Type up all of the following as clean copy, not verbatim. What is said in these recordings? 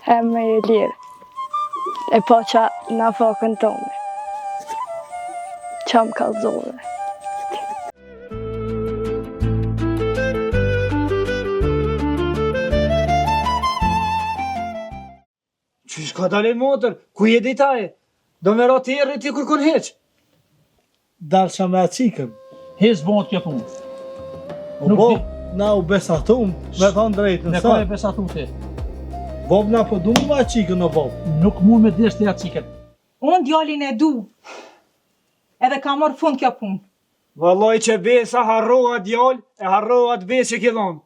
me e lirë. E po qa na fakën tonë. Qa më kalzove. Qysh ka dalin motër? Ku je ditaje? Do me ra tjerë ti kërkon heq. Dalësha me qikëm. Hez bot kjo punë. O bob, na u besatum, me thonë drejtën. Ne ka e besatu ti. Bob na po du me qikën o bob. Nuk mund me desh të ja qiket. Unë djalin e du. Edhe ka marrë fund kjo punë. Vallaj që besa harroha djal, e harroha të besë që ki thonë.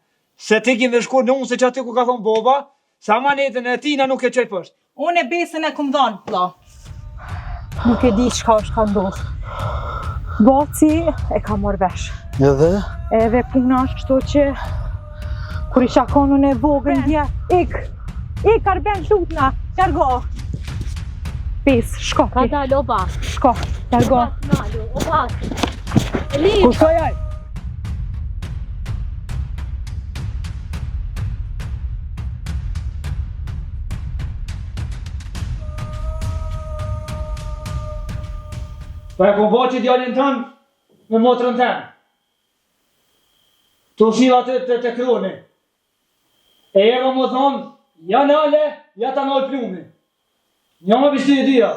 Se ti ki me shku në unë se që aty ku ka thonë boba, sa manetën e tina nuk e qaj pësht. Unë e besën e këm dhanë, vlla. Nuk e di çka është ka ndodhur. Baci e ka marrë vesh. Edhe? Edhe puna është kështu që kur isha konun e vogël dje, ik Arben lutna, largo. Pes, shko. Ka dalë o bak. Shko, largo. Nalu, o bak. Elif. Ku shkoj aj? Pa e kom voqit djallin tënë me motrën tënë. Të shila të kroni. E ero më thonë, ja nale, ja ta nalë plumi. Një më bishtu i dhja.